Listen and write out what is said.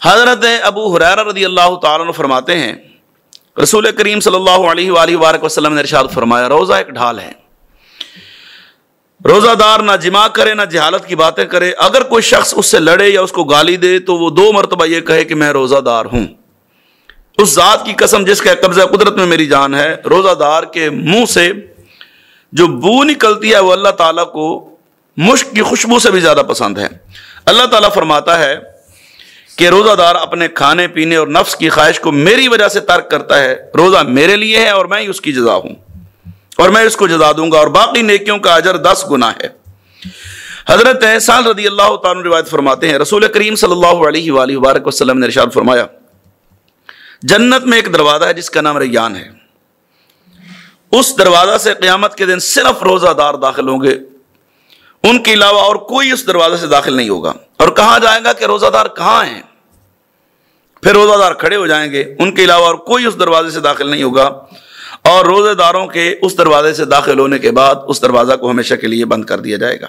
حضرت ابو ہریرہ رضی اللہ تعالیٰ عنہ فرماتے ہیں رسول کریم صلی اللہ علیہ وآلہ وآلہ وسلم نے ارشاد فرمایا روزہ ایک ڈھال ہے، روزہ دار نہ جماع کرے نہ جہالت کی باتیں کرے، اگر کوئی شخص اس سے لڑے یا اس کو گالی دے تو وہ 2 مرتبہ یہ کہے کہ میں روزہ دار ہوں، اس ذات کی قسم جس کا قبضہ قدرت میں میری جان ہے، روزہ دار کے منہ سے جو بو نکلتی ہے وہ اللہ تعالیٰ کو مشک کی خوشبو سے بھی زیادہ پسند ہے۔ اللہ تعالیٰ فرماتا ہے کہ روزہ دار اپنے کھانے پینے اور نفس کی خواہش کو میری وجہ سے ترک کرتا ہے، روزہ میرے لیے ہے اور میں ہی اس کی جزا ہوں اور میں اس کو جزا دوں گا، اور باقی نیکیوں کا اجر 10 گنا ہے۔ حضرت سعد رضی اللہ تعالیٰ روایت فرماتے ہیں رسول کریم صلی اللہ علیہ وآلہ وبارک وسلم نے ارشاد فرمایا جنت میں ایک دروازہ ہے جس کا نام ریان ہے، اس دروازہ سے قیامت کے دن صرف روزہ دار داخل ہوں گے، ان کے علاوہ اور کوئی اس دروازے سے داخل نہیں ہوگا۔ اور کہا جائے گا کہ روزہ دار کہاں ہیں؟ پھر روزہ دار کھڑے ہو جائیں گے، ان کے علاوہ اور کوئی اس دروازے سے داخل نہیں ہوگا، اور روزے داروں کے اس دروازے سے داخل ہونے کے بعد اس دروازہ کو ہمیشہ کے لیے بند کر دیا جائے گا۔